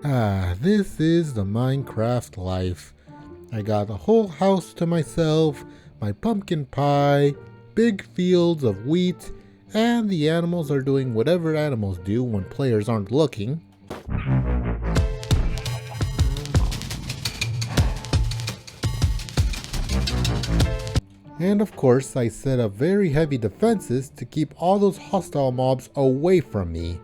This is the Minecraft life. I got a whole house to myself, my pumpkin pie, big fields of wheat, and the animals are doing whatever animals do when players aren't looking. And of course, I set up very heavy defenses to keep all those hostile mobs away from me.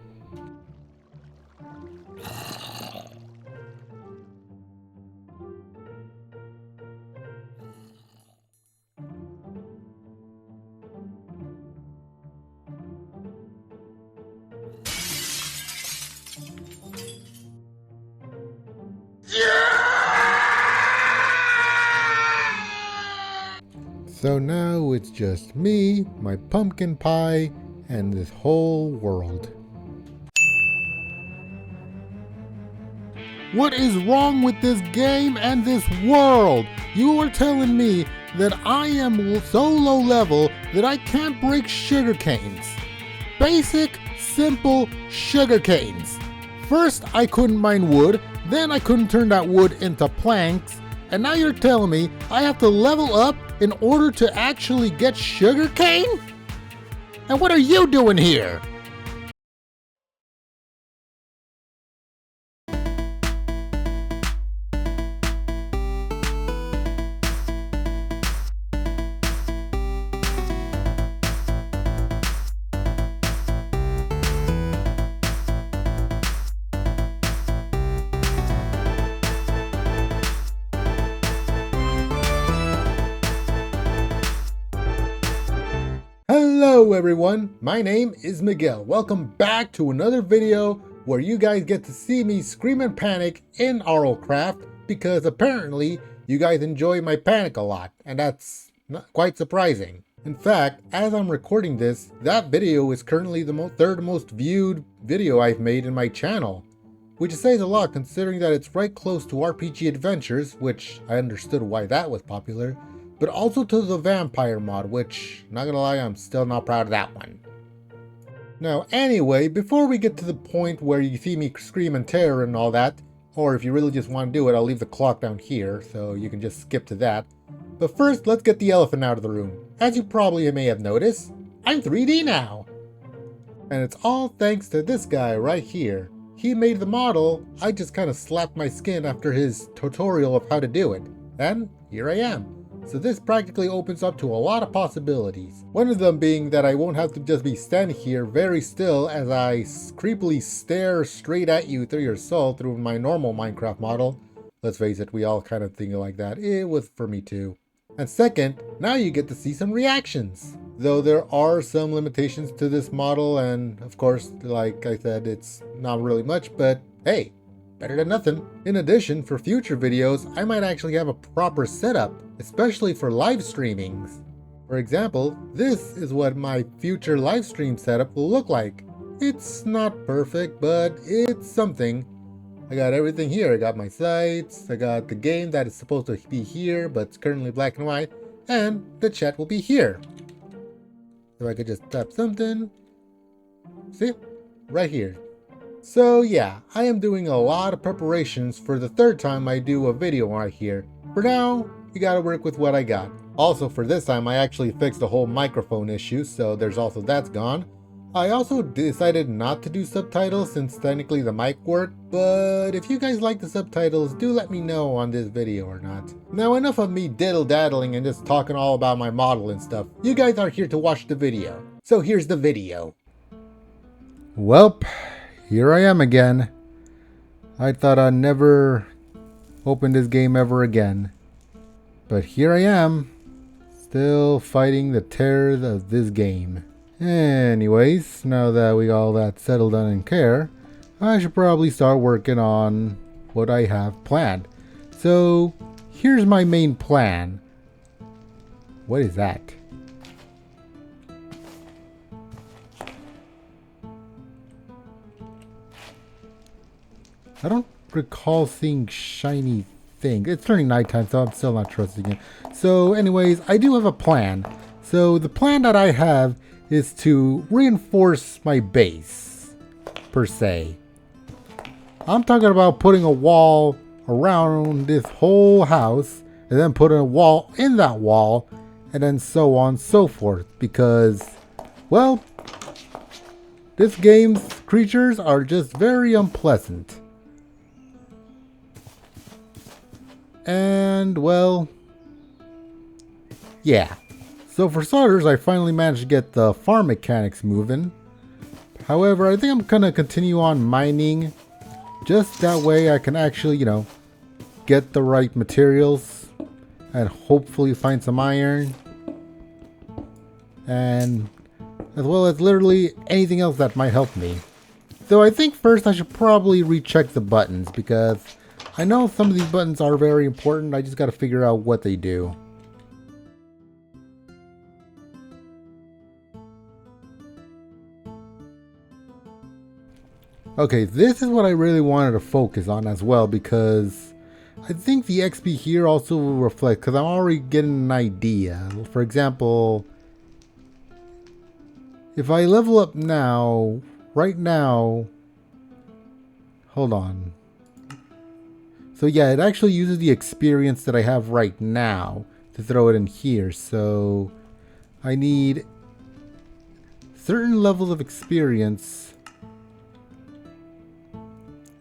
So now it's just me, my pumpkin pie, and this whole world. What is wrong with this game and this world? You are telling me that I am so low level that I can't break sugar canes. Basic, simple sugar canes. First I couldn't mine wood, then I couldn't turn that wood into planks, and now you're telling me I have to level up in order to actually get sugarcane? And what are you doing here? Hello everyone, my name is Miguel. Welcome back to another video where you guys get to see me scream and panic in RLCraft because apparently you guys enjoy my panic a lot, and that's not quite surprising. In fact, as I'm recording this, that video is currently the third most viewed video I've made in my channel, which says a lot considering that it's right close to RPG Adventures, which I understood why that was popular, but also to the vampire mod, which, not gonna lie, I'm still not proud of that one. Now anyway, before we get to the point where you see me scream in terror and all that, or if you really just want to do it, I'll leave the clock down here, so you can just skip to that. But first, let's get the elephant out of the room. As you probably may have noticed, I'm 3D now! And it's all thanks to this guy right here. He made the model, I just kind of slapped my skin after his tutorial of how to do it. And here I am. So this practically opens up to a lot of possibilities. One of them being that I won't have to just be standing here very still as I creepily stare straight at you through your soul through my normal Minecraft model. Let's face it, we all kind of think like that. It was for me too. And second, now you get to see some reactions. Though there are some limitations to this model, and of course, like I said, it's not really much, but hey, better than nothing. In addition, for future videos, I might actually have a proper setup, especially for live streamings. For example, this is what my future live stream setup will look like. It's not perfect, but it's something. I got everything here. I got my sites, I got the game that is supposed to be here, but it's currently black and white, and the chat will be here. If I could just tap something. See? Right here. So yeah, I am doing a lot of preparations for the third time I do a video right here. For now, you gotta work with what I got. Also for this time, I actually fixed the whole microphone issue, so there's also that's gone. I also decided not to do subtitles since technically the mic worked, but if you guys like the subtitles, do let me know on this video or not. Now enough of me diddle-daddling and just talking all about my model and stuff. You guys are here to watch the video. So here's the video. Welp. Here I am again. I thought I'd never open this game ever again. But here I am, still fighting the terrors of this game. Anyways, now that we got all that settled on and care, I should probably start working on what I have planned. So, here's my main plan. What is that? I don't recall seeing shiny things. It's turning nighttime, so I'm still not trusting it. So anyways, I do have a plan. So the plan that I have is to reinforce my base, per se. I'm talking about putting a wall around this whole house and then putting a wall in that wall and then so on and so forth, because, well, this game's creatures are just very unpleasant. And, well, yeah. So for starters, I finally managed to get the farm mechanics moving. However, I think I'm gonna continue on mining. Just that way I can actually, get the right materials and hopefully find some iron. And as well as literally anything else that might help me. Though I think first I should probably recheck the buttons, because I know some of these buttons are very important. I just gotta figure out what they do. Okay, this is what I really wanted to focus on as well, because I think the XP here also will reflect, because I'm already getting an idea. For example, if I level up now, right now, hold on. So yeah, it actually uses the experience that I have right now to throw it in here. So I need certain levels of experience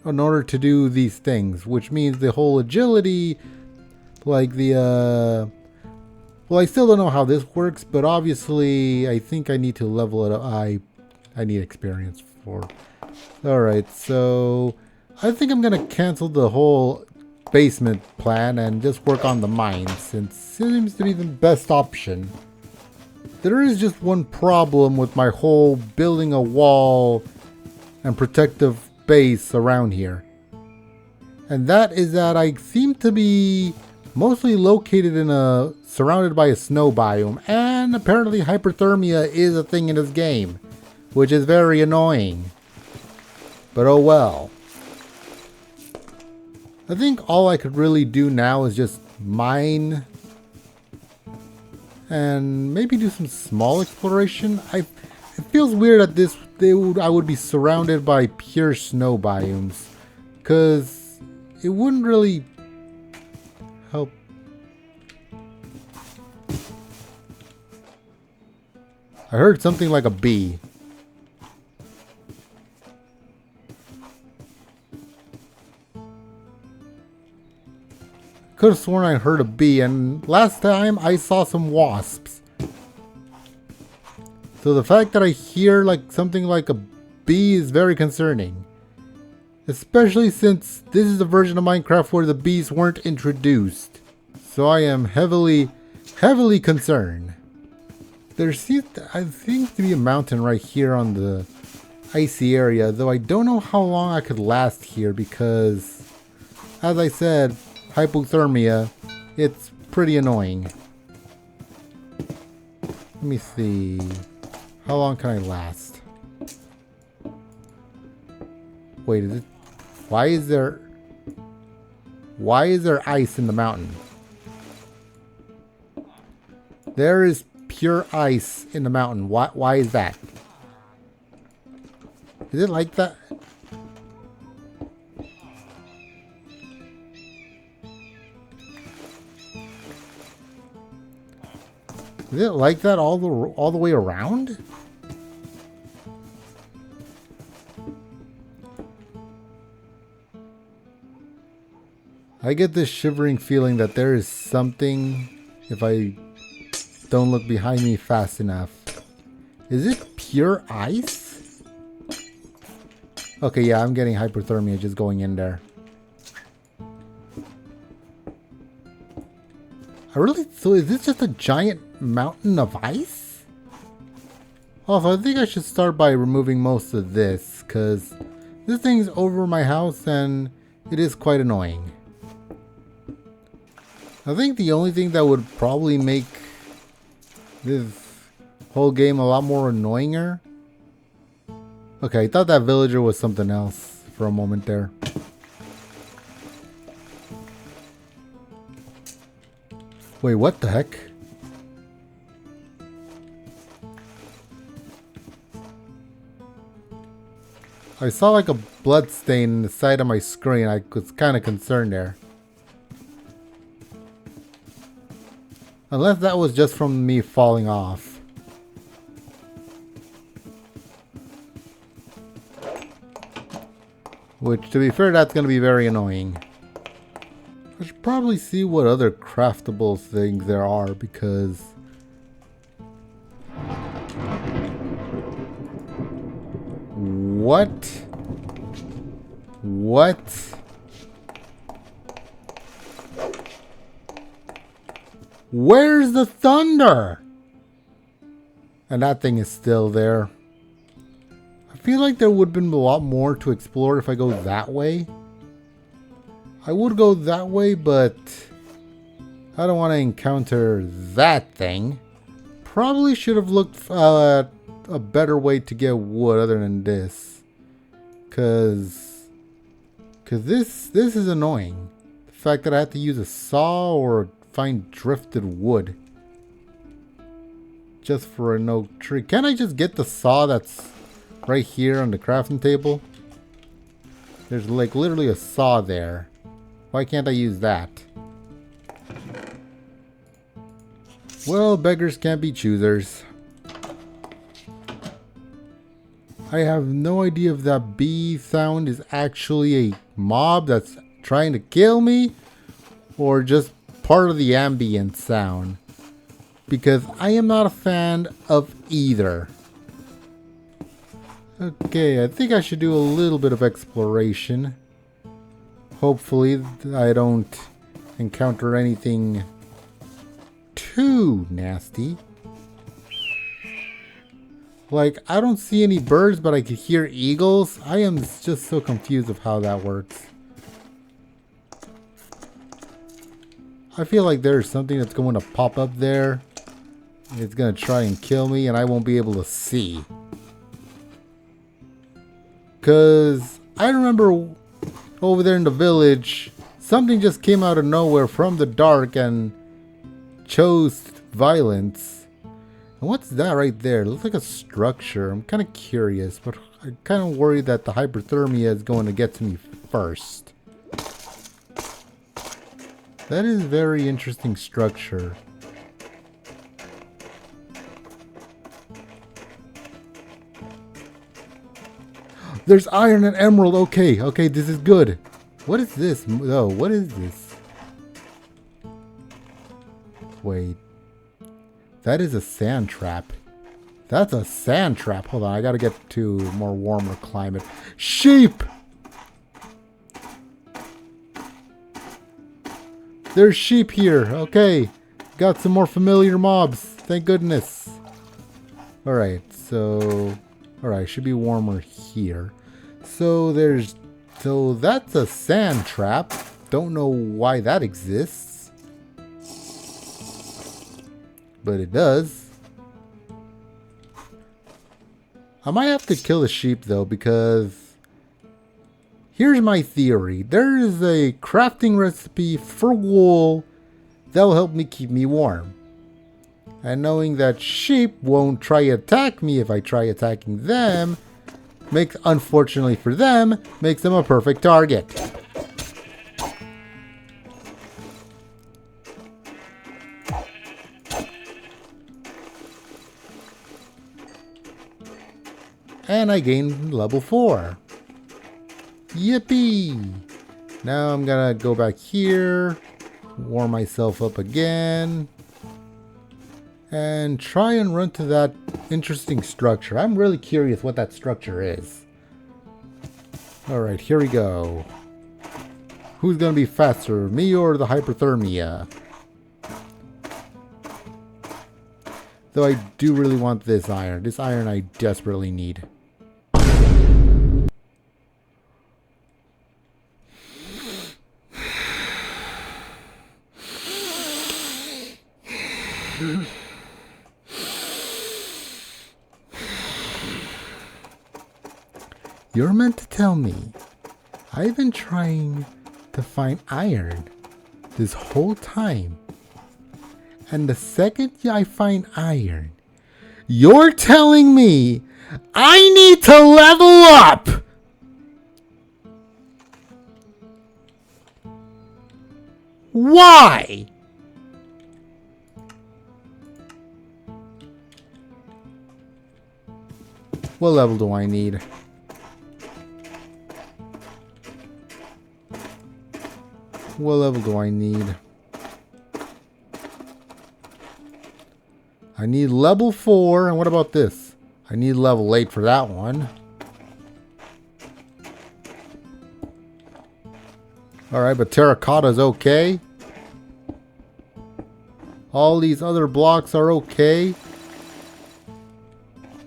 in order to do these things, which means the whole agility, like the well, I still don't know how this works, but obviously I think I need to level it up. I need experience for. Alright, so I think I'm gonna cancel the whole basement plan and just work on the mines, since it seems to be the best option. There is just one problem with my whole building a wall and protective base around here. And that is that I seem to be mostly located in surrounded by a snow biome, and apparently hyperthermia is a thing in this game, which is very annoying. But oh well. I think all I could really do now is just mine and maybe do some small exploration. It feels weird that I would be surrounded by pure snow biomes, because it wouldn't really help. I heard something like a bee. Could have sworn I heard a bee, and last time I saw some wasps. So the fact that I hear like something like a bee is very concerning. Especially since this is a version of Minecraft where the bees weren't introduced. So I am heavily concerned. There seems to be a mountain right here on the icy area, though I don't know how long I could last here because, as I said, hypothermia, it's pretty annoying. Let me see. How long can I last? Wait, is it? Why is there ice in the mountain? There is pure ice in the mountain. Why is that? Is it like that? Is it like that all the way around? I get this shivering feeling that there is something if I don't look behind me fast enough. Is it pure ice? Okay, yeah, I'm getting hypothermia just going in there. So is this just a giant mountain of ice? Also, I think I should start by removing most of this, because this thing's over my house and it is quite annoying. I think the only thing that would probably make this whole game a lot more annoyinger. Okay, I thought that villager was something else for a moment there. Wait, what the heck? I saw like a blood stain in the side of my screen. I was kind of concerned there. Unless that was just from me falling off. Which, to be fair, that's going to be very annoying. I should probably see what other craftable things there are, because... What? What? Where's the thunder? And that thing is still there. I feel like there would have been a lot more to explore if I go that way. I would go that way, but I don't want to encounter that thing. Probably should have looked at a better way to get wood other than this. Cause this is annoying. The fact that I have to use a saw or find drifted wood just for an oak tree. Can't I just get the saw that's right here on the crafting table? There's like literally a saw there. Why can't I use that? Well, beggars can't be choosers. I have no idea if that bee sound is actually a mob that's trying to kill me or just part of the ambient sound, because I am not a fan of either. Okay, I think I should do a little bit of exploration. Hopefully I don't encounter anything too nasty. Like, I don't see any birds, but I could hear eagles. I am just so confused of how that works. I feel like there's something that's going to pop up there. It's going to try and kill me, and I won't be able to see. Because I remember over there in the village, something just came out of nowhere from the dark and chose violence. And what's that right there? It looks like a structure. I'm kind of curious, but I'm kind of worried that the hyperthermia is going to get to me first. That is a very interesting structure. There's iron and emerald. Okay, okay, this is good. What is this? Oh, what is this? Wait. That is a sand trap. That's a sand trap. Hold on, I gotta get to a more warmer climate. Sheep! There's sheep here. Okay. Got some more familiar mobs. Thank goodness. Alright, so... Alright, should be warmer here. So there's... So that's a sand trap. Don't know why that exists. But it does. I might have to kill the sheep though, because... Here's my theory. There is a crafting recipe for wool that will help me keep me warm. And knowing that sheep won't try to attack me if I try attacking them, unfortunately for them, makes them a perfect target. And I gained level 4. Yippee! Now I'm gonna go back here, warm myself up again, and try and run to that interesting structure. I'm really curious what that structure is. Alright, here we go. Who's gonna be faster, me or the hyperthermia? Though I do really want this iron. This iron I desperately need. You're meant to tell me. I've been trying to find iron this whole time. And the second I find iron, you're telling me I need to level up! Why? What level do I need? What level do I need? I need level 4. And what about this? I need level 8 for that one. Alright, but terracotta's okay. All these other blocks are okay.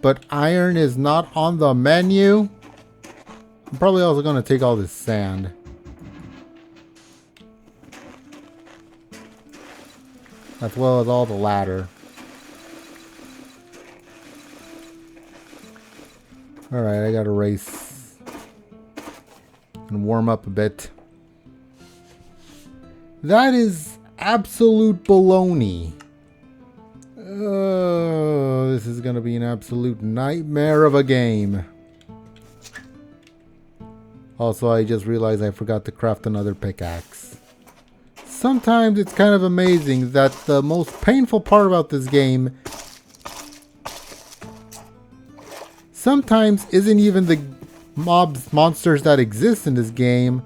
But iron is not on the menu. I'm probably also going to take all this sand. As well as all the ladder. Alright, I gotta race. And warm up a bit. That is absolute baloney. Oh, this is gonna be an absolute nightmare of a game. Also, I just realized I forgot to craft another pickaxe. Sometimes it's kind of amazing that the most painful part about this game sometimes isn't even the monsters that exist in this game,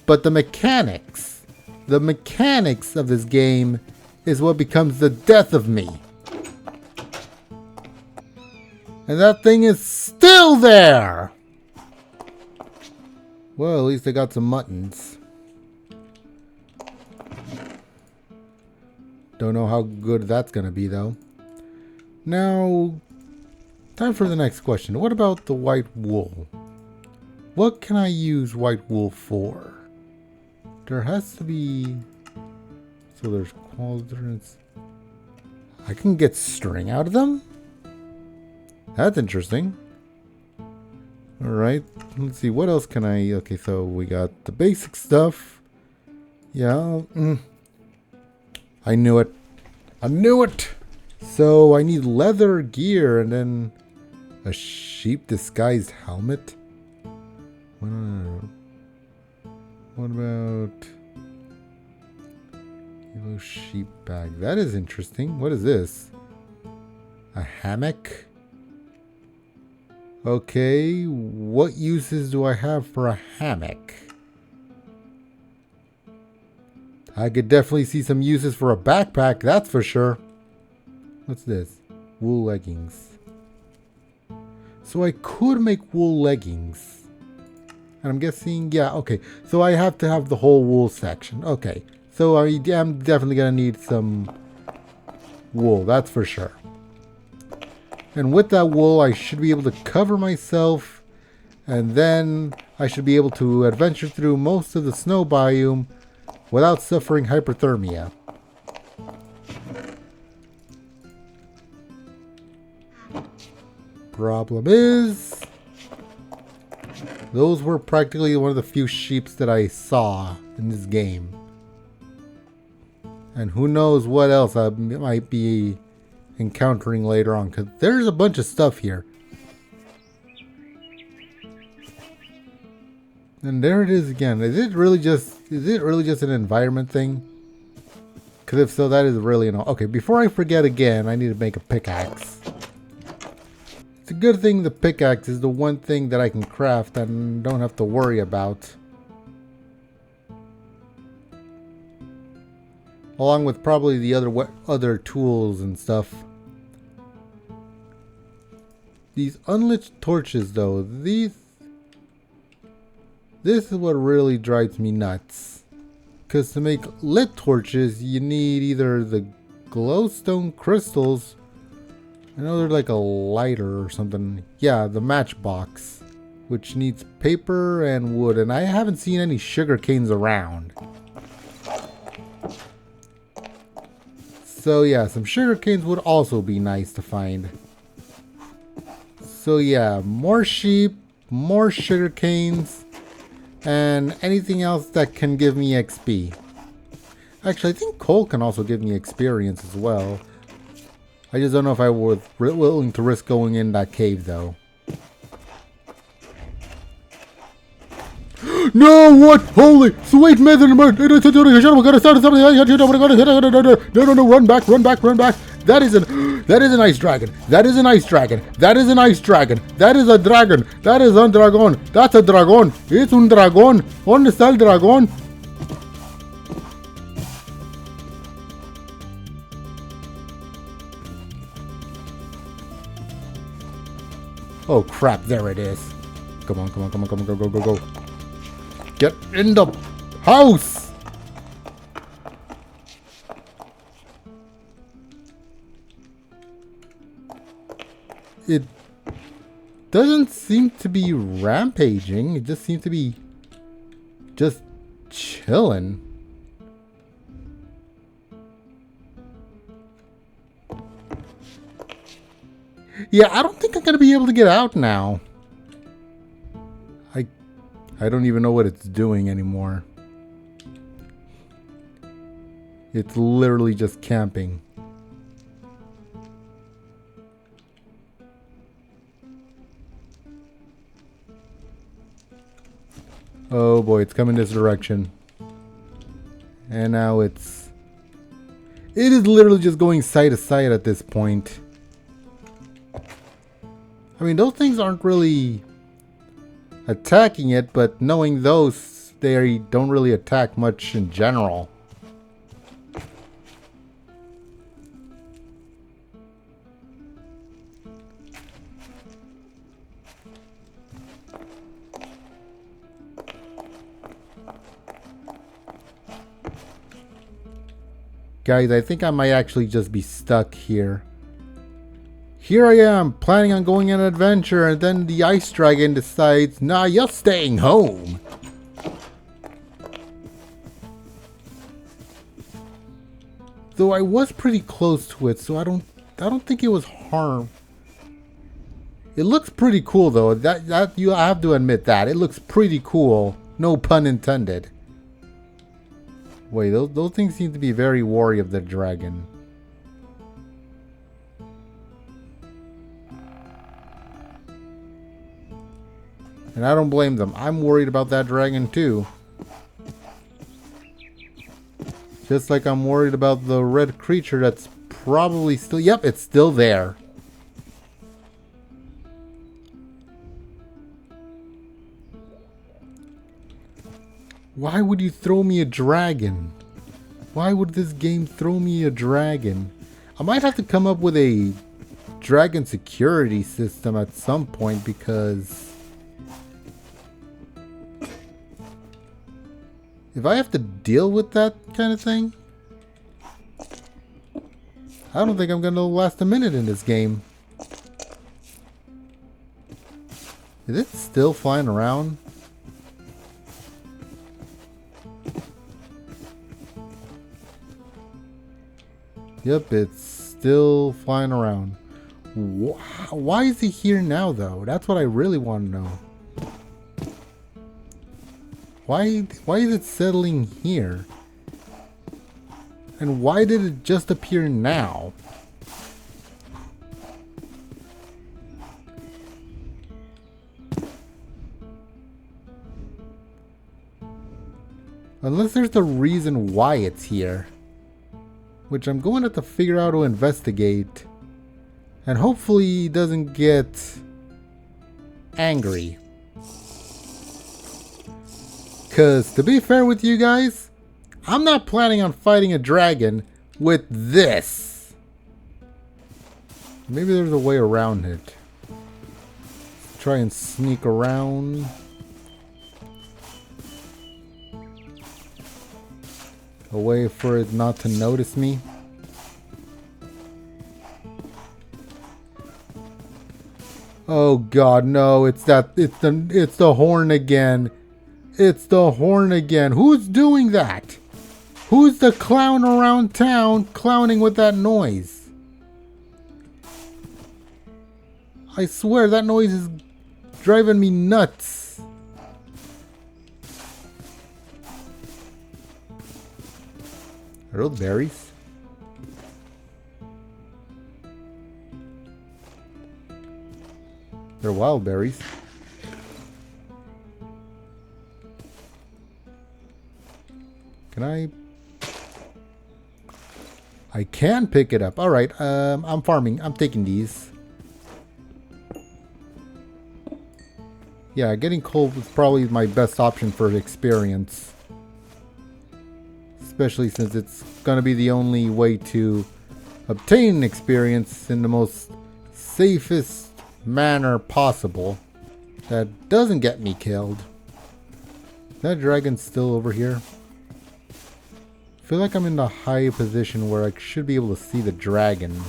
but the mechanics. The mechanics of this game is what becomes the death of me. And that thing is still there! Well, at least I got some muttons. Don't know how good that's gonna be though. Now, time for the next question. What about the white wool? What can I use white wool for? There has to be... So there's quadrants. I can get string out of them? That's interesting. Alright, let's see. What else can I... Okay, so we got the basic stuff. Yeah. I knew it. I knew it! So I need leather gear and then a sheep disguised helmet. What about yellow sheep bag? That is interesting. What is this? A hammock? Okay, what uses do I have for a hammock? I could definitely see some uses for a backpack, that's for sure. What's this? Wool leggings. So I could make wool leggings. And I'm guessing, yeah, okay. So I have to have the whole wool section. Okay. So I'm definitely going to need some wool, that's for sure. And with that wool, I should be able to cover myself. And then I should be able to adventure through most of the snow biome without suffering hypothermia. Problem is, those were practically one of the few sheeps that I saw in this game. And who knows what else I might be encountering later on, because there's a bunch of stuff here. And there it is again. Is it really just an environment thing? Because if so, that is really annoying. Okay, before I forget again, I need to make a pickaxe. It's a good thing the pickaxe is the one thing that I can craft and don't have to worry about. Along with probably the other tools and stuff. These unlit torches though, this is what really drives me nuts. Because to make lit torches, you need either the glowstone crystals. I know they're like a lighter or something. Yeah, the matchbox. Which needs paper and wood. And I haven't seen any sugar canes around. So yeah, some sugar canes would also be nice to find. So yeah, more sheep, more sugar canes. And anything else that can give me XP. Actually, I think coal can also give me experience as well. I just don't know if I was willing to risk going in that cave though. No, what? Holy sweet mother! No, run back, run back, run back. That is an ice dragon. That is an ice dragon. That is an ice dragon. That is a dragon. That is un dragon. That's a dragon. It's un dragon. ¿Dónde está el dragón? Oh crap, there it is. Come on, come on, come on, come on, go, go, go, go. Get in the house! It doesn't seem to be rampaging. It just seems to be just chilling. Yeah, I don't think I'm gonna be able to get out now. I don't even know what it's doing anymore. It's literally just camping. Oh boy, it's coming this direction. And now it is literally just going side to side at this point. I mean, those things aren't really attacking it, but knowing those, they don't really attack much in general. Guys, I think I might actually just be stuck here. Here I am, planning on going on an adventure, and then the ice dragon decides, nah, you're staying home. Though I was pretty close to it, so I don't think it was harm. It looks pretty cool though. I have to admit that. It looks pretty cool. No pun intended. Wait, those things seem to be very wary of the dragon. And I don't blame them. I'm worried about that dragon too. Just like I'm worried about the red creature that's probably still... Yep, it's still there. Why would you throw me a dragon? Why would this game throw me a dragon? I might have to come up with a dragon security system at some point, because if I have to deal with that kind of thing, I don't think I'm going to last a minute in this game. Is it still flying around? Yep, it's still flying around. Why is he here now, though? That's what I really want to know. Why is it settling here? And why did it just appear now? Unless there's a reason why it's here. Which I'm going to have to figure out to investigate. And hopefully he doesn't get angry. Because to be fair with you guys, I'm not planning on fighting a dragon with this. Maybe there's a way around it. Try and sneak around. A way for it not to notice me. Oh god, no, it's the horn again. It's the horn again. Who's doing that? Who's the clown around town clowning with that noise? I swear that noise is driving me nuts. Are those berries? They're wild berries. Can I can pick it up. Alright, I'm farming. I'm taking these. Yeah, getting coal is probably my best option for experience. Especially since it's going to be the only way to obtain experience in the most safest manner possible. That doesn't get me killed. That dragon's still over here. I feel like I'm in the high position where I should be able to see the dragon.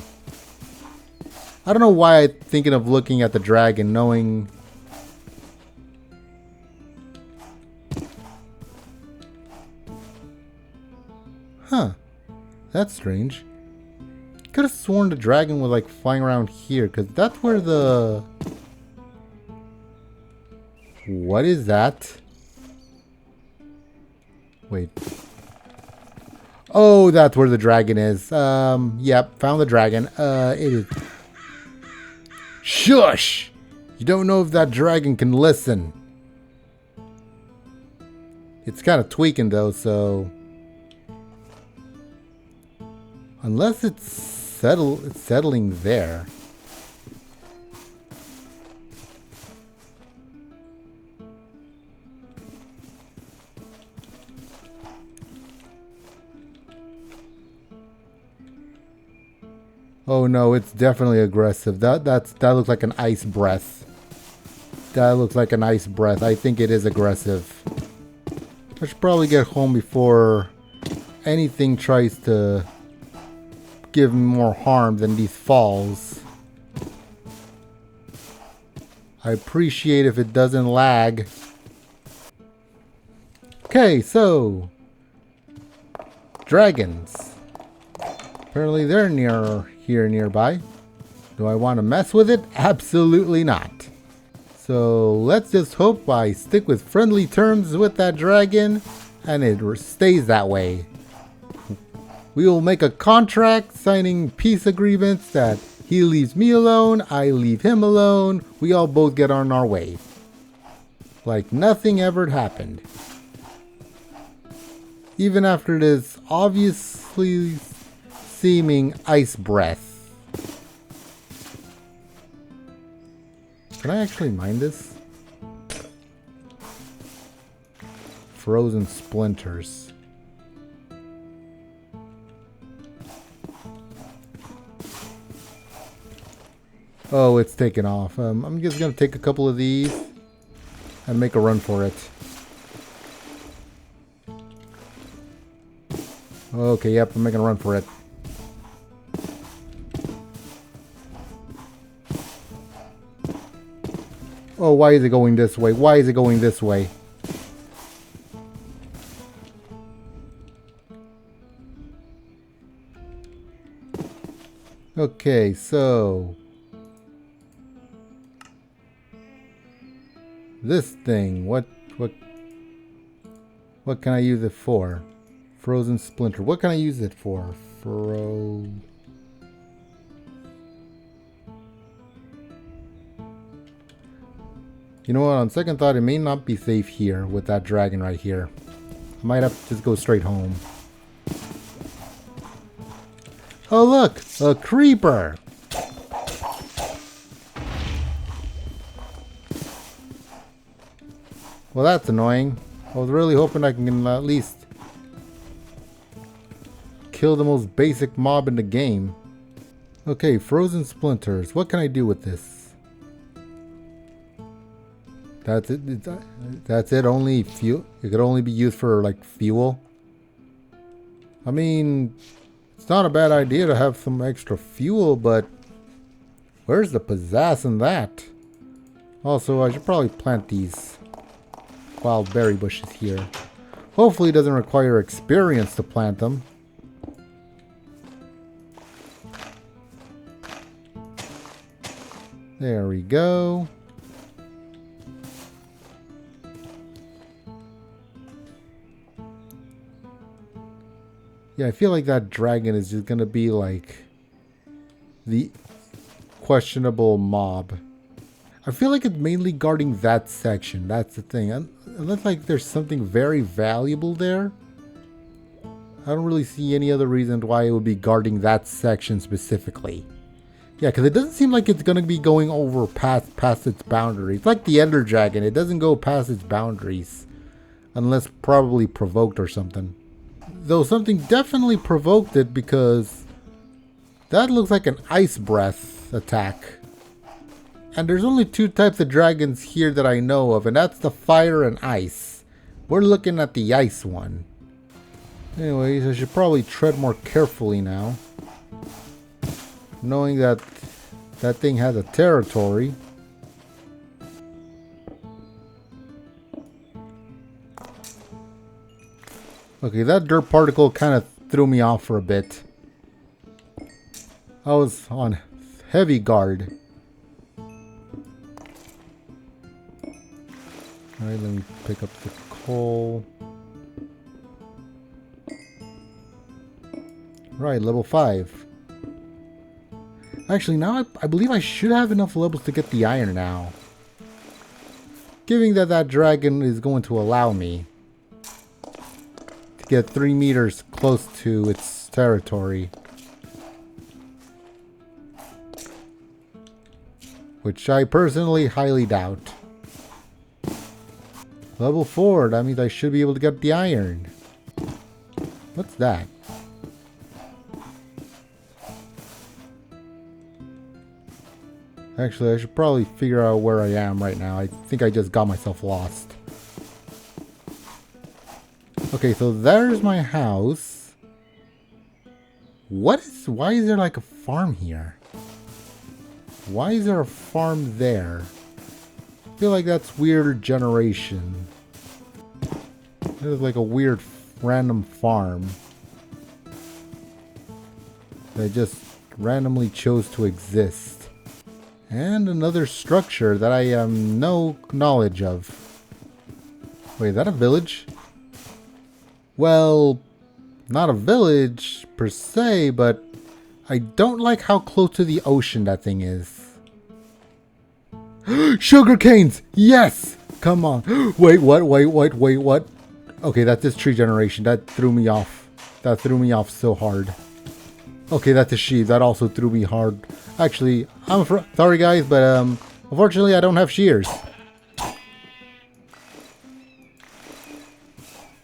I don't know why I'm thinking of looking at the dragon knowing... Huh. That's strange. Could have sworn the dragon was like flying around here because that's where the... What is that? Wait. Oh, that's where the dragon is. Yep, found the dragon. It is... Shush! You don't know if that dragon can listen. It's kind of tweaking though, so... Unless it's settling there. Oh no, it's definitely aggressive. That looks like an ice breath. That looks like an ice breath. I think it is aggressive. I should probably get home before anything tries to give me more harm than these falls. I appreciate if it doesn't lag. Okay, so dragons. Apparently they're nearby. Do I want to mess with it? Absolutely not. So let's just hope I stick with friendly terms with that dragon and it stays that way. We will make a contract signing peace agreements that he leaves me alone, I leave him alone, we all both get on our way. Like nothing ever happened. Even after this obviously seeming ice breath. Can I actually mine this? Frozen splinters. Oh, it's taken off. I'm just gonna take a couple of these and make a run for it. Okay, yep, I'm making a run for it. Oh, why is it going this way? Why is it going this way? Okay, so this thing, what can I use it for? Frozen splinter. What can I use it for? You know what, on second thought, it may not be safe here with that dragon right here. I might have to just go straight home. Oh look, a creeper! Well, that's annoying. I was really hoping I can at least kill the most basic mob in the game. Okay, frozen splinters. What can I do with this? That's it. That's it. Only fuel. It could only be used for like fuel. I mean, it's not a bad idea to have some extra fuel, but where's the pizzazz in that? Also, I should probably plant these wild berry bushes here. Hopefully, it doesn't require experience to plant them. There we go. Yeah, I feel like that dragon is just gonna be like the questionable mob. I feel like it's mainly guarding that section. That's the thing. Unless like there's something very valuable there. I don't really see any other reason why it would be guarding that section specifically. Yeah, because it doesn't seem like it's going to be going over past its boundaries. It's like the Ender Dragon. It doesn't go past its boundaries. Unless probably provoked or something. Though something definitely provoked it because that looks like an ice breath attack. And there's only two types of dragons here that I know of, and that's the fire and ice. We're looking at the ice one. Anyways, I should probably tread more carefully now. Knowing that that thing has a territory. Okay, that dirt particle kind of threw me off for a bit. I was on heavy guard. Alright, let me pick up the coal. Right, level 5. Actually, now I believe I should have enough levels to get the iron now. Given that that dragon is going to allow me to get 3 meters close to its territory. Which I personally highly doubt. Level 4, that means I should be able to get the iron. What's that? Actually, I should probably figure out where I am right now. I think I just got myself lost. Okay, so there's my house. Why is there like a farm here? Why is there a farm there? I feel like that's weird generation. There's like a weird random farm that just randomly chose to exist. And another structure that I have no knowledge of. Wait, is that a village? Well, not a village per se, but I don't like how close to the ocean that thing is. Sugar canes! Yes! Come on. Wait, what? Wait, what? Okay, that's this tree generation. That threw me off. That threw me off so hard. Okay, that's a sheep. That also threw me hard. Actually, I'm sorry guys, but unfortunately I don't have shears.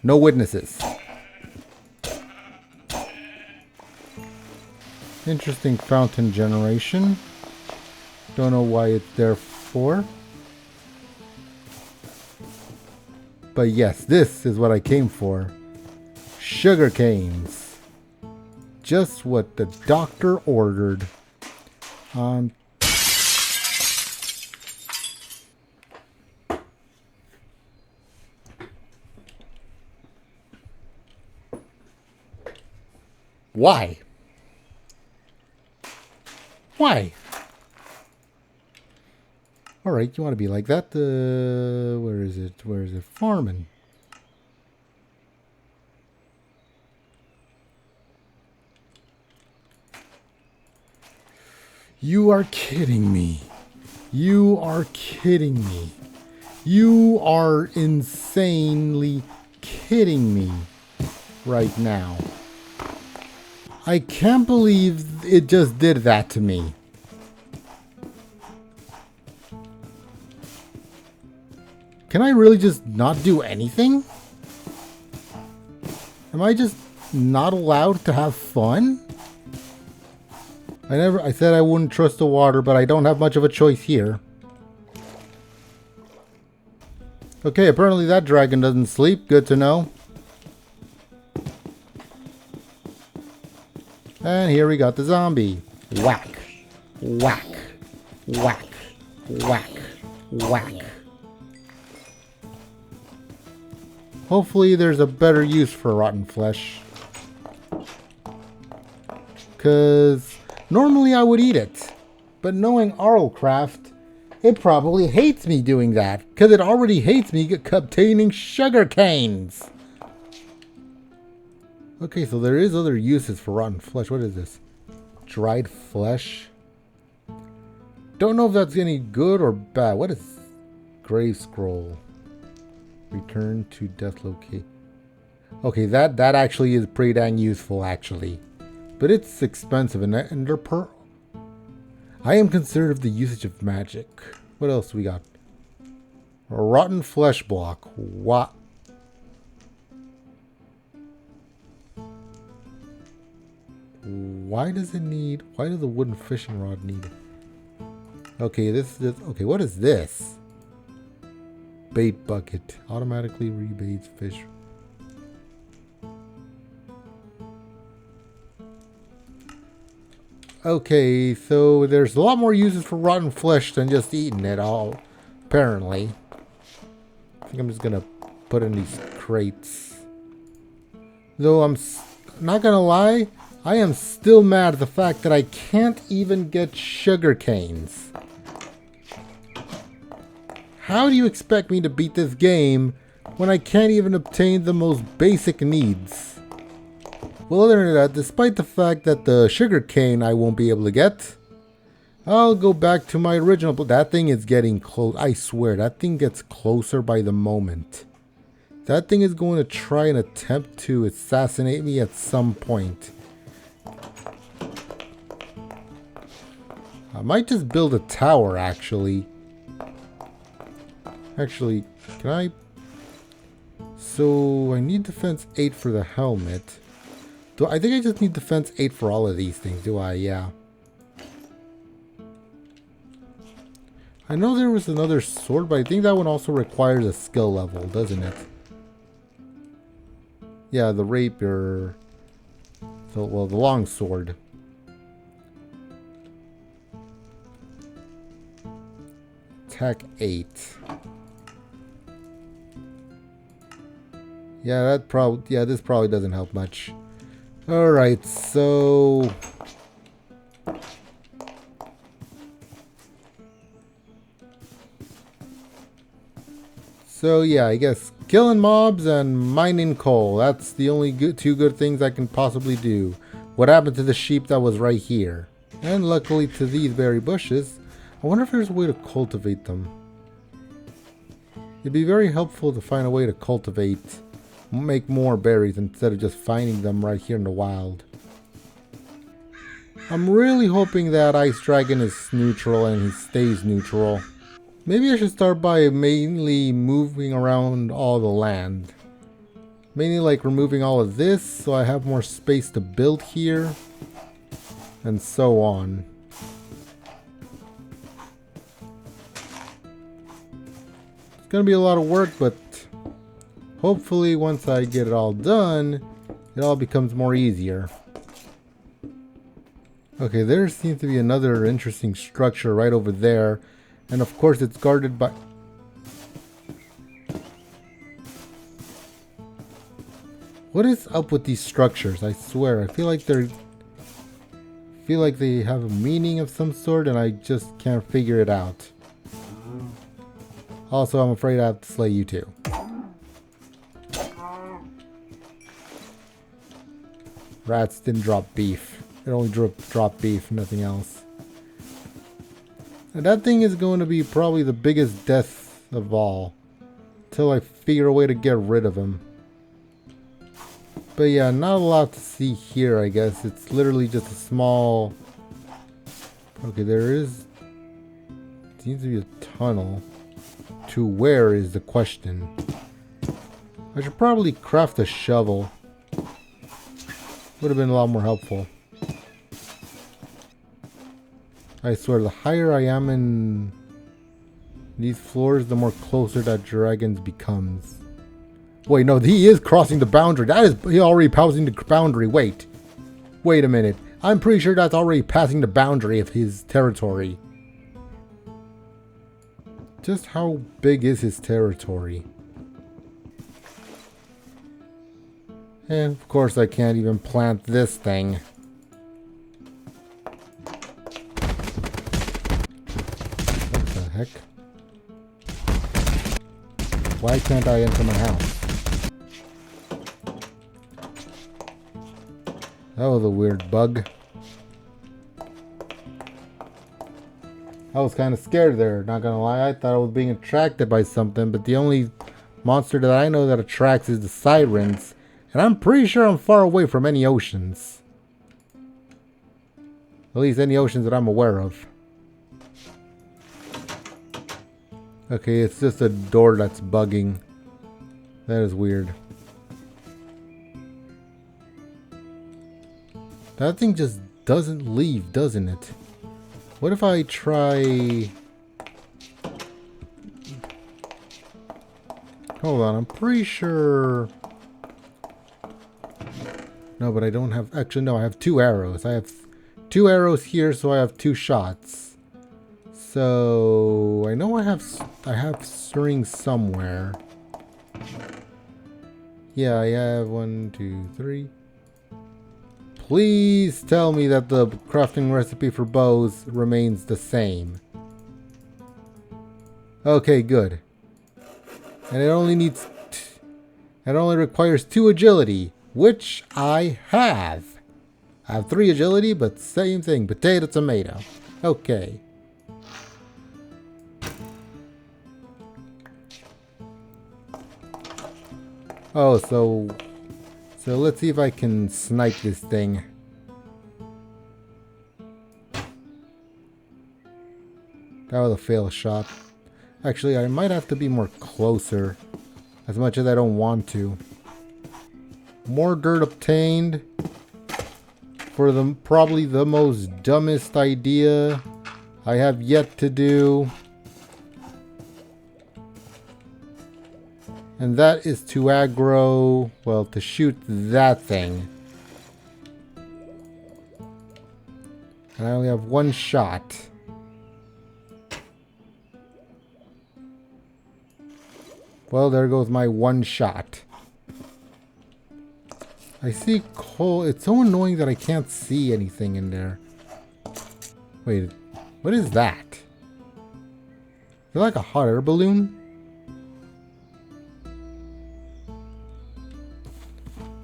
No witnesses. Interesting fountain generation. Don't know why it's there for. But yes, this is what I came for. Sugar canes. Just what the doctor ordered. Why? Why? Alright, you want to be like that? Where is it? Where is it? Farming. You are kidding me. You are kidding me. You are insanely kidding me right now. I can't believe it just did that to me. Can I really just not do anything? Am I just not allowed to have fun? I said I wouldn't trust the water, but I don't have much of a choice here. Okay, apparently that dragon doesn't sleep. Good to know. And here we got the zombie. Whack. Whack. Whack. Whack. Whack. Hopefully there's a better use for rotten flesh. Because normally I would eat it. But knowing RLCraft, it probably hates me doing that. Because it already hates me obtaining sugar canes. Okay, so there is other uses for rotten flesh. What is this? Dried flesh? Don't know if that's any good or bad. What is grave scroll? Return to death locate. Okay, that actually is pretty dang useful, actually. But it's expensive, and ender pearl. I am considerate of the usage of magic. What else we got? A rotten flesh block. What? Why does it need... Why does a wooden fishing rod need it? Okay, okay, what is this? Bait bucket. Automatically rebaits fish. Okay, so there's a lot more uses for rotten flesh than just eating it all, apparently. I think I'm just gonna put in these crates. Though I'm not gonna lie, I am still mad at the fact that I can't even get sugar canes. How do you expect me to beat this game when I can't even obtain the most basic needs? Well, other than that, despite the fact that the sugar cane I won't be able to get, I'll go back to my original. But that thing is getting close. I swear, that thing gets closer by the moment. That thing is going to try and attempt to assassinate me at some point. I might just build a tower, actually. Actually, can I? So, I need defense 8 for the helmet. I think I just need defense 8 for all of these things, do I? Yeah. I know there was another sword, but I think that one also requires a skill level, doesn't it? Yeah, the rapier. So, well, the long sword. Attack 8. Yeah, this probably doesn't help much. Alright, so... So yeah, I guess killing mobs and mining coal. That's the only two good things I can possibly do. What happened to the sheep that was right here? And luckily to these berry bushes. I wonder if there's a way to cultivate them. It'd be very helpful to find a way to cultivate, make more berries instead of just finding them right here in the wild. I'm really hoping that Ice Dragon is neutral and he stays neutral. Maybe I should start by mainly moving around all the land. Mainly like removing all of this so I have more space to build here. And so on. It's gonna be a lot of work, but hopefully once I get it all done, it all becomes more easier. Okay, there seems to be another interesting structure right over there. And of course it's guarded by... What is up with these structures? I swear, I feel like they have a meaning of some sort and I just can't figure it out. Also, I'm afraid I have to slay you too. Rats didn't drop beef. It only dropped beef, nothing else. And that thing is going to be probably the biggest death of all. Till I figure a way to get rid of him. But yeah, not a lot to see here, I guess. It's literally just a small... Okay, seems to be a tunnel. To where is the question. I should probably craft a shovel. Would have been a lot more helpful. I swear, the higher I am in these floors, the more closer that dragons becomes. Wait, no, he is crossing the boundary. He already passing the boundary. Wait a minute. I'm pretty sure that's already passing the boundary of his territory. Just how big is his territory? And of course I can't even plant this thing. What the heck? Why can't I enter my house? That was a weird bug. I was kind of scared there, not gonna lie. I thought I was being attracted by something, but the only monster that I know that attracts is the sirens. And I'm pretty sure I'm far away from any oceans. At least any oceans that I'm aware of. Okay, it's just a door that's bugging. That is weird. That thing just doesn't leave, doesn't it? What if I try... Hold on, I'm pretty sure... No, but I don't have... Actually, no, I have 2 arrows. I have 2 arrows here, so I have 2 shots. So... I know I have strings somewhere. Yeah, I have 1, 2, 3. Please tell me that the crafting recipe for bows remains the same. Okay, good. And it only needs... It only requires 2 agility, which I have. I have 3 agility, but same thing. Potato, tomato. Okay. Oh, so let's see if I can snipe this thing. That was a fail shot. Actually, I might have to be more closer. As much as I don't want to. More dirt obtained. For the probably the most dumbest idea I have yet to do. And that is to aggro, well, to shoot that thing. And I only have 1 shot. Well, there goes my 1 shot. I see coal. It's so annoying that I can't see anything in there. Wait, what is that? Is it like a hot air balloon?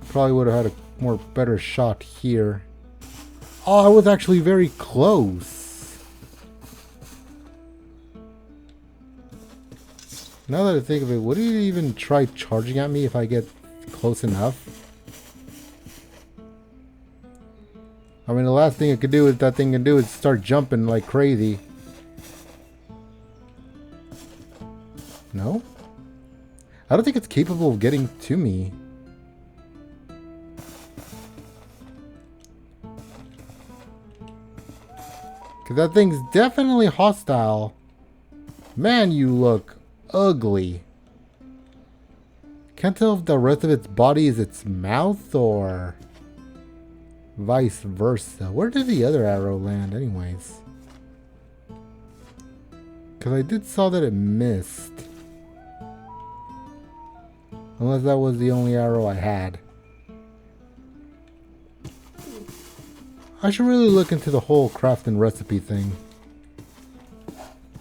Probably would have had a more better shot here. Oh, I was actually very close. Now that I think of it, would he even try charging at me if I get close enough? I mean, the last thing it could do is that thing can do is start jumping like crazy. No? I don't think it's capable of getting to me. Because that thing's definitely hostile. Man, you look ugly. Can't tell if the rest of its body is its mouth or vice versa. Where did the other arrow land anyways? Because I did saw that it missed. Unless that was the only arrow I had. I should really look into the whole crafting recipe thing.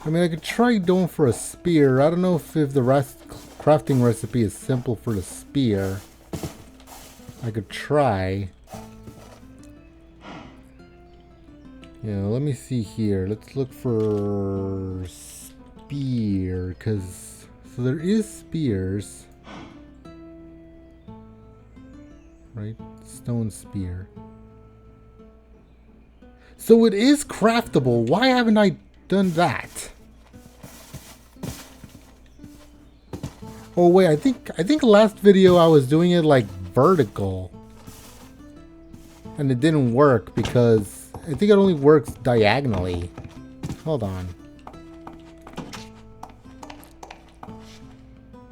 I mean, I could try going for a spear. I don't know if the crafting recipe is simple for the spear. I could try. Yeah, let me see here. Let's look for spear, because so there is spears. Right? Stone spear. So it is craftable. Why haven't I done that? Oh wait, I think last video I was doing it like vertical. And it didn't work because I think it only works diagonally. Hold on.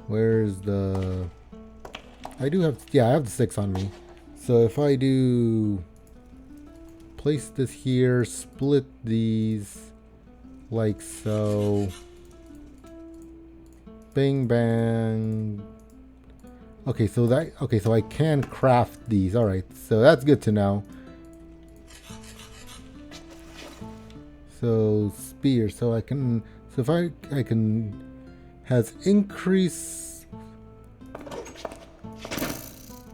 Where's the... I do have... Yeah, I have the 6 on me. So if I do... Place this here, split these like so. Bing bang. Okay, so I can craft these. All right, so that's good to know. So spear, so I can, so if I can has increase.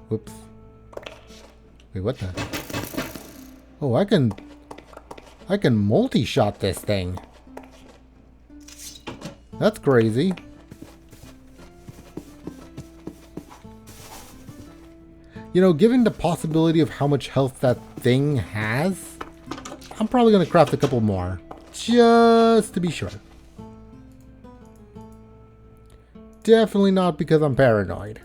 Whoops. Wait, what the? Oh, I can multi-shot this thing. That's crazy. You know, given the possibility of how much health that thing has, I'm probably going to craft a couple more. Just to be sure. Definitely not because I'm paranoid.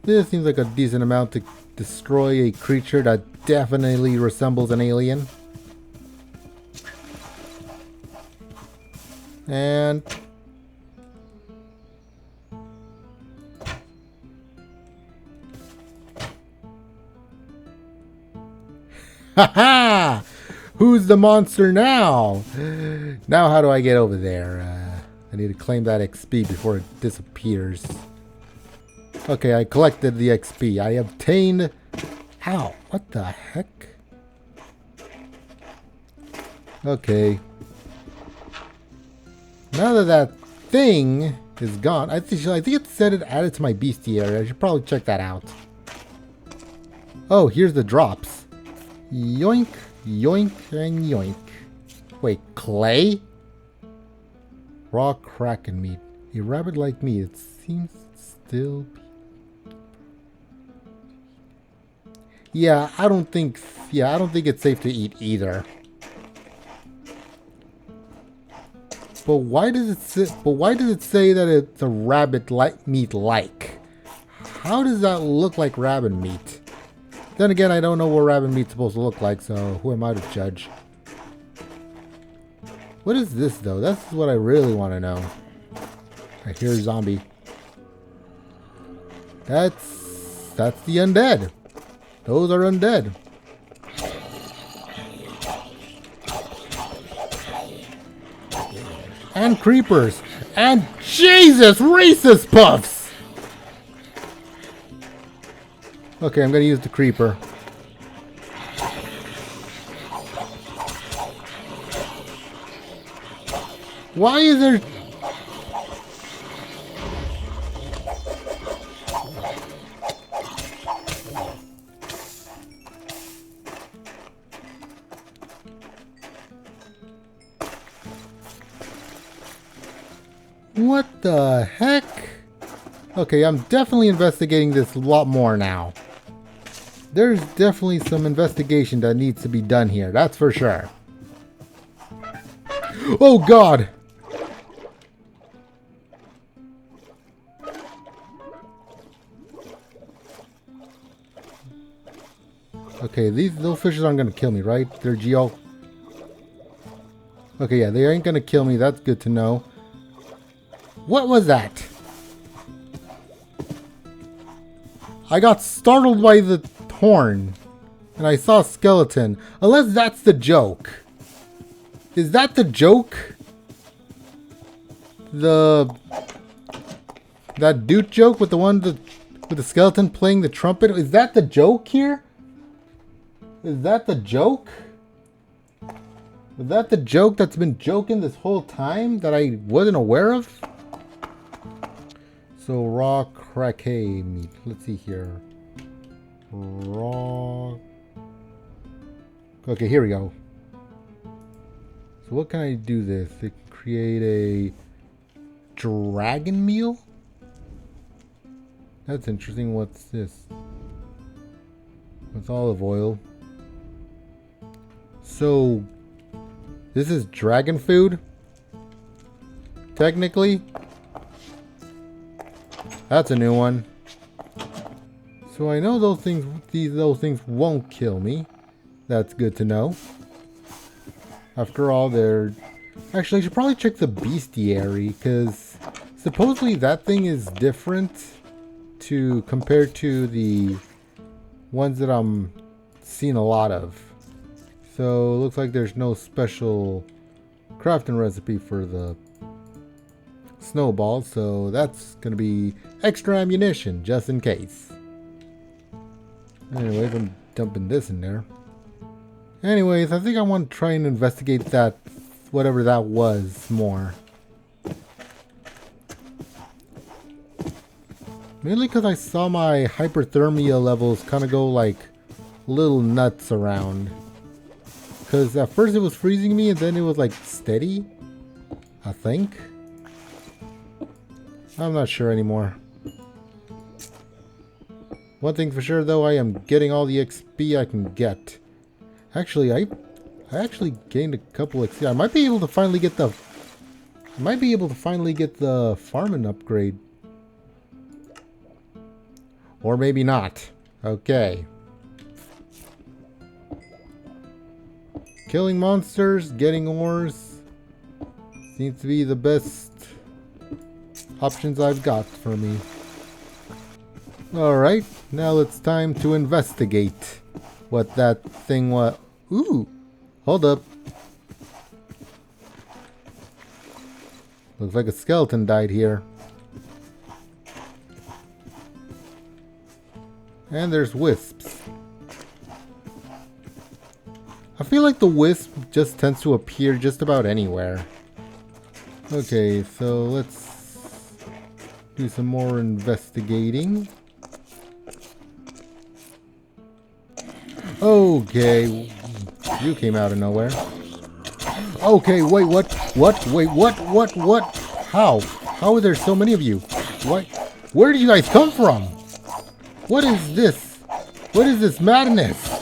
This seems like a decent amount to destroy a creature that definitely resembles an alien. And... haha! Who's the monster now? Now how do I get over there? I need to claim that XP before it disappears. Okay, I collected the XP. I obtained... Ow, what the heck? Okay. Now that that thing is gone, I think it said it added to my bestiary. I should probably check that out. Oh, here's the drops. Yoink, yoink, and yoink. Wait, clay? Raw kraken meat. A rabbit like me, it seems still... Yeah, I don't think it's safe to eat either. But why does it say that it's a rabbit meat like? How does that look like rabbit meat? Then again, I don't know what rabbit meat's supposed to look like, so who am I to judge? What is this though? That's what I really want to know. I hear a zombie. That's the undead. Those are undead. And creepers. And Jesus, racist puffs! Okay, I'm gonna use the creeper. Why is there... What the heck? Okay, I'm definitely investigating this a lot more now. There's definitely some investigation that needs to be done here, that's for sure. Oh God! Okay, those fishes aren't gonna kill me, right? They're geo... Okay, yeah, they ain't gonna kill me, that's good to know. What was that? I got startled by the horn. And I saw a skeleton. Unless that's the joke. Is that the joke? That dude joke with the one with the skeleton playing the trumpet? Is that the joke here? Is that the joke? Is that the joke that's been joking this whole time that I wasn't aware of? So raw crackay meat. Let's see here. Raw. Okay, here we go. So what can I do this? To create a dragon meal? That's interesting. What's this? It's olive oil. So this is dragon food? Technically? That's a new one. So I know those things won't kill me. That's good to know. After all, they're... Actually, I should probably check the bestiary, because supposedly that thing is different compared to the ones that I'm seeing a lot of. So it looks like there's no special crafting recipe for the snowball, so that's gonna be extra ammunition just in case. Anyways, I'm dumping this in there. Anyways, I think I want to try and investigate that, whatever that was, more. Mainly because I saw my hyperthermia levels kind of go like little nuts around. Because at first it was freezing me and then it was like steady, I think. I'm not sure anymore. One thing for sure, though, I am getting all the XP I can get. Actually, I actually gained a couple XP. I might be able to finally get the... farming upgrade. Or maybe not. Okay. Killing monsters, getting ores. Seems to be the best options I've got for me. Alright, now it's time to investigate what that thing was. Ooh! Hold up. Looks like a skeleton died here. And there's wisps. I feel like the wisp just tends to appear just about anywhere. Okay, so let's do some more investigating. Okay, you came out of nowhere. Okay, wait, what? What? Wait, what? How? How are there so many of you? What? Where did you guys come from? What is this? What is this madness?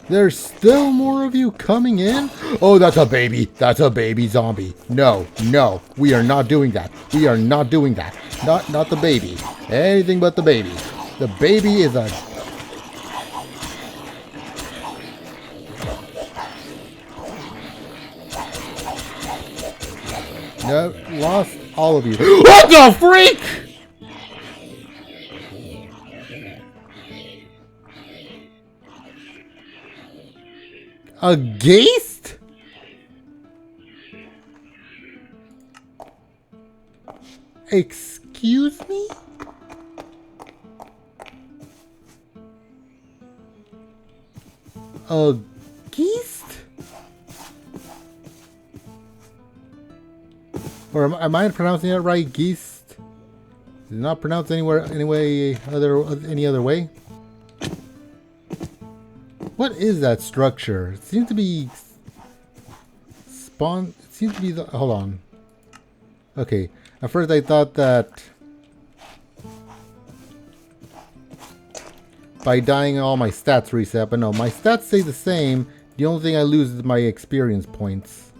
There's still more of you coming in? Oh, that's a baby. That's a baby zombie. No, no, we are not doing that. We are not doing that. Not the baby. Anything but the baby. The baby is a... No, lost all of you. What the freak? A geist? Excuse me? A geist? Or am I pronouncing it right? Geist? Is it not pronounced any other way? What is that structure? It seems to be spawn. It seems to be the. Hold on. Okay. At first I thought that by dying all my stats reset, but no, my stats stay the same. The only thing I lose is my experience points,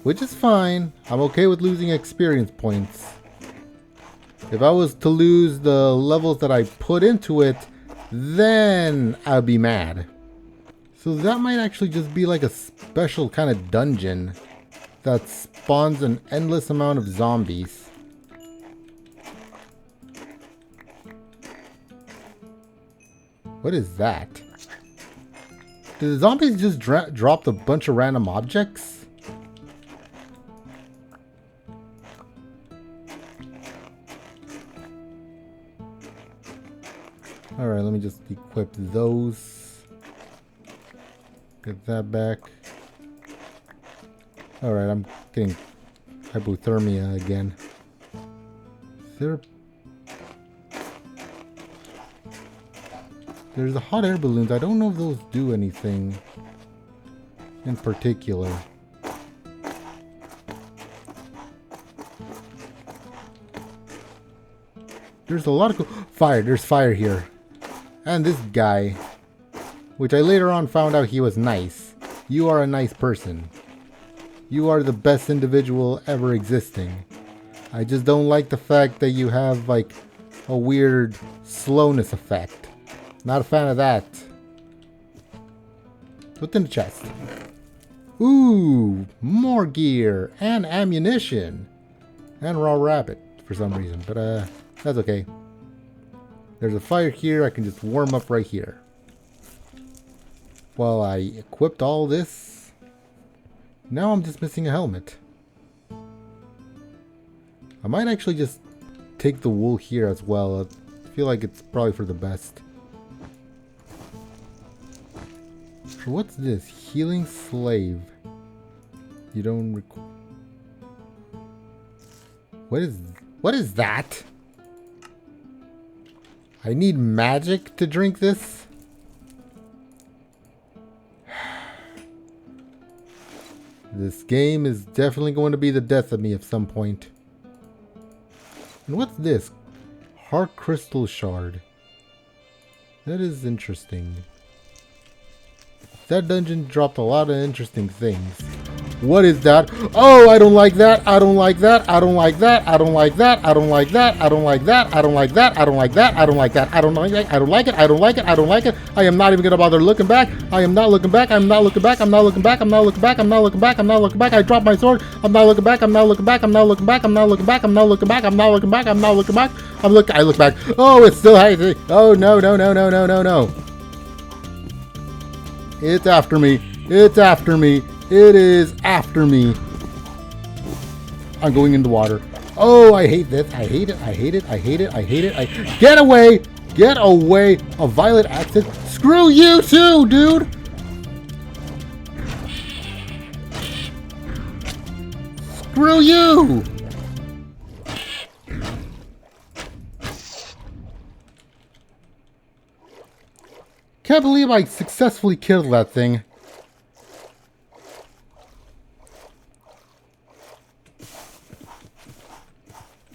which is fine. I'm okay with losing experience points. If I was to lose the levels that I put into it, then I'd be mad. So that might actually just be like a special kind of dungeon that spawns an endless amount of zombies. What is that? Did the zombies just drop a bunch of random objects? Alright, let me just equip those. Get that back. Alright, I'm getting hypothermia again. There's the hot air balloons. I don't know if those do anything in particular. There's a lot of fire. There's fire here. And this guy, which I later on found out he was nice. You are a nice person. You are the best individual ever existing. I just don't like the fact that you have like a weird slowness effect. Not a fan of that. What's in the chest? Ooh, more gear and ammunition. And raw rabbit for some reason, but that's okay. There's a fire here. I can just warm up right here. While I equipped all this, now I'm just missing a helmet. I might actually just take the wool here as well. I feel like it's probably for the best. So what's this? Healing slave. You don't What is that? I need magic to drink this? This game is definitely going to be the death of me at some point. And what's this? Heart crystal shard. That is interesting. That dungeon dropped a lot of interesting things. What is that? Oh, I don't like that. I don't like that. I don't like that. I don't like that. I don't like that. I don't like that. I don't like that. I don't like that. I don't like that. I don't like that. I don't like it. I don't like it. I don't like it. I am not even gonna bother looking back. I am not looking back. I'm not looking back. I'm not looking back. I'm not looking back. I'm not looking back. I'm not looking back. I dropped my sword. I'm not looking back. I'm not looking back. I'm not looking back. I'm not looking back. I'm not looking back. I'm not looking back. I'm not looking back. I look back. Oh, it's still hiding. Oh no, no, no, no, no, no, no. It's after me. It's after me. It is after me. I'm going in the water. Oh, I hate this. I hate it. I hate it. I hate it. I hate it. Get away! Get away! A violet accent. Screw you too, dude! Screw you! Can't believe I successfully killed that thing.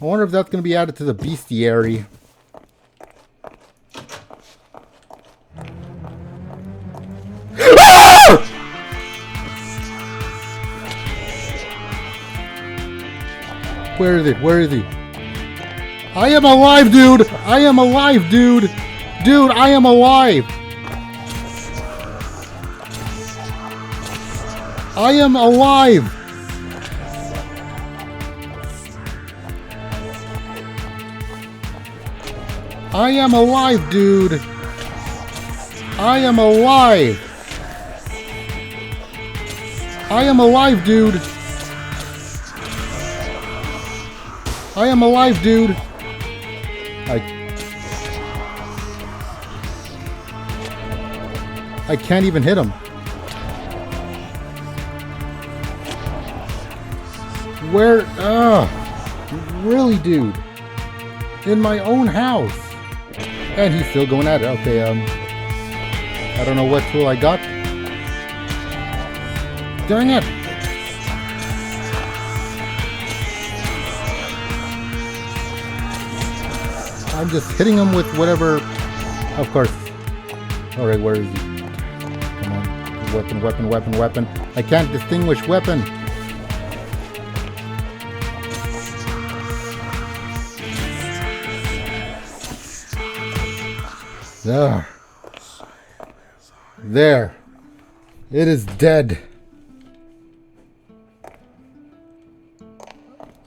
I wonder if that's going to be added to the bestiary. Ah! Where is it? Where is he? I am alive, dude! I am alive, dude! Dude, I am alive! I am alive! I am alive, dude! I am alive! I am alive, dude! I am alive, dude! I can't even hit him. Where? Really, dude? In my own house. And he's still going at it. Okay, I don't know what tool I got. Dang it! I'm just hitting him with whatever. Of course. Alright, where is he? Come on. Weapon, weapon, weapon, weapon. I can't distinguish weapon. There. There. It is dead.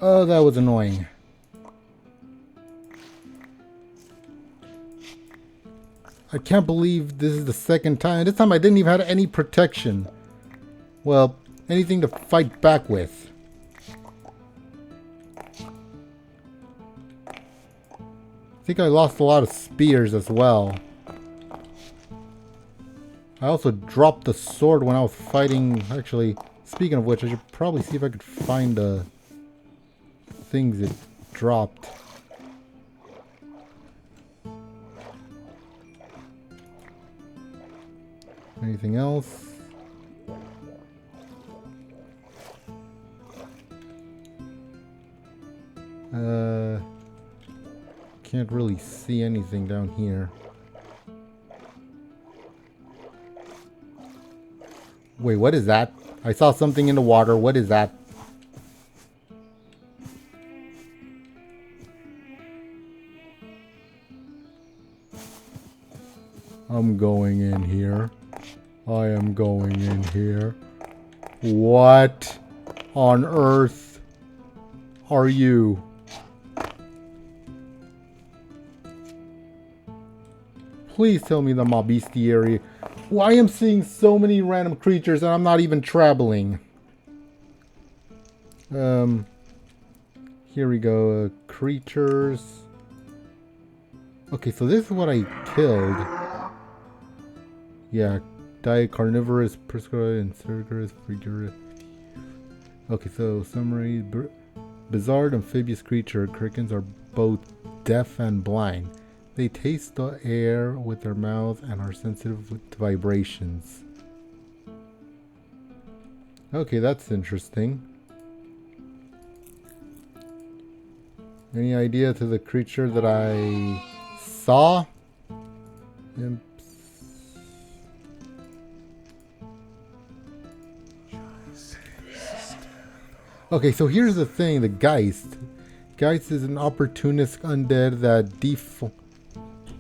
Oh, that was annoying. I can't believe this is the second time. This time I didn't even have any protection. Well, anything to fight back with. I think I lost a lot of spears as well. I also dropped the sword when I was fighting. Actually, speaking of which, I should probably see if I could find the things it dropped. Anything else? Can't really see anything down here. Wait, what is that? I saw something in the water. What is that? I'm going in here. I am going in here. What on earth are you? Please tell me the my bestiary. Why am I seeing so many random creatures and I'm not even traveling? Here we go. Creatures. Okay, so this is what I killed. Yeah, carnivorous, prescribed, and cerberus, frigorous. Okay, so summary. Bizarre amphibious creature. Crickens are both deaf and blind. They taste the air with their mouths and are sensitive to vibrations. Okay, that's interesting. Any idea to the creature that I saw? Imps. Okay, so here's the thing, the Geist. Geist is an opportunistic undead that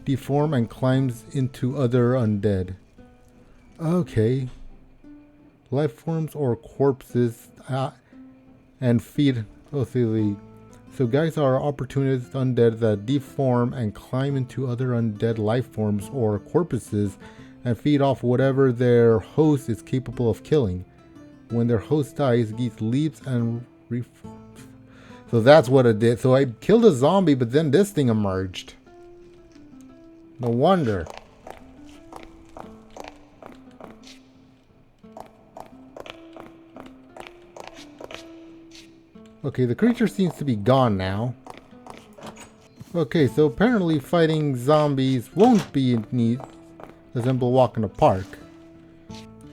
deform and climbs into other undead. Okay. Life forms or corpses and feed. Oh, so guys are opportunist undead that deform and climb into other undead life forms or corpses and feed off whatever their host is capable of killing. When their host dies, Geese leaps and reforms. So that's what it did. So I killed a zombie, but then this thing emerged. No wonder. Okay, the creature seems to be gone now. Okay, so apparently fighting zombies won't be a simple walk in the park.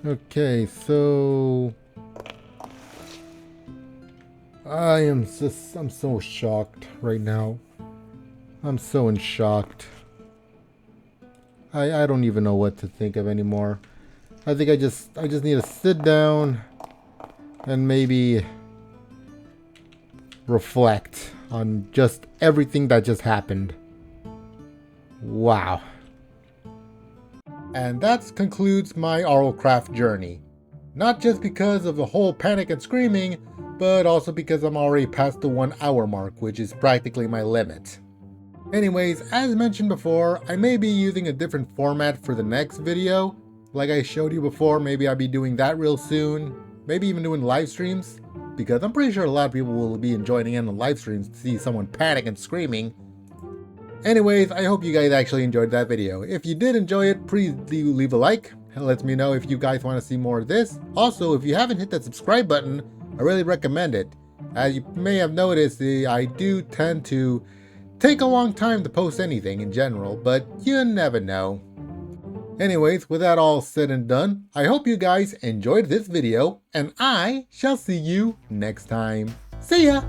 Okay, so I'm so shocked right now. I'm so in shocked. I don't even know what to think of anymore. I think I just need to sit down and maybe reflect on just everything that just happened. Wow. And that concludes my RLCraft journey. Not just because of the whole panic and screaming, but also because I'm already past the 1 hour mark, which is practically my limit. Anyways, as mentioned before, I may be using a different format for the next video. Like I showed you before, maybe I'll be doing that real soon. Maybe even doing live streams, because I'm pretty sure a lot of people will be joining in on live streams to see someone panic and screaming. Anyways, I hope you guys actually enjoyed that video. If you did enjoy it, please do leave a like. It lets me know if you guys want to see more of this. Also, if you haven't hit that subscribe button, I really recommend it. As you may have noticed, I do tend to take a long time to post anything in general, but you never know. Anyways, with that all said and done, I hope you guys enjoyed this video, and I shall see you next time. See ya!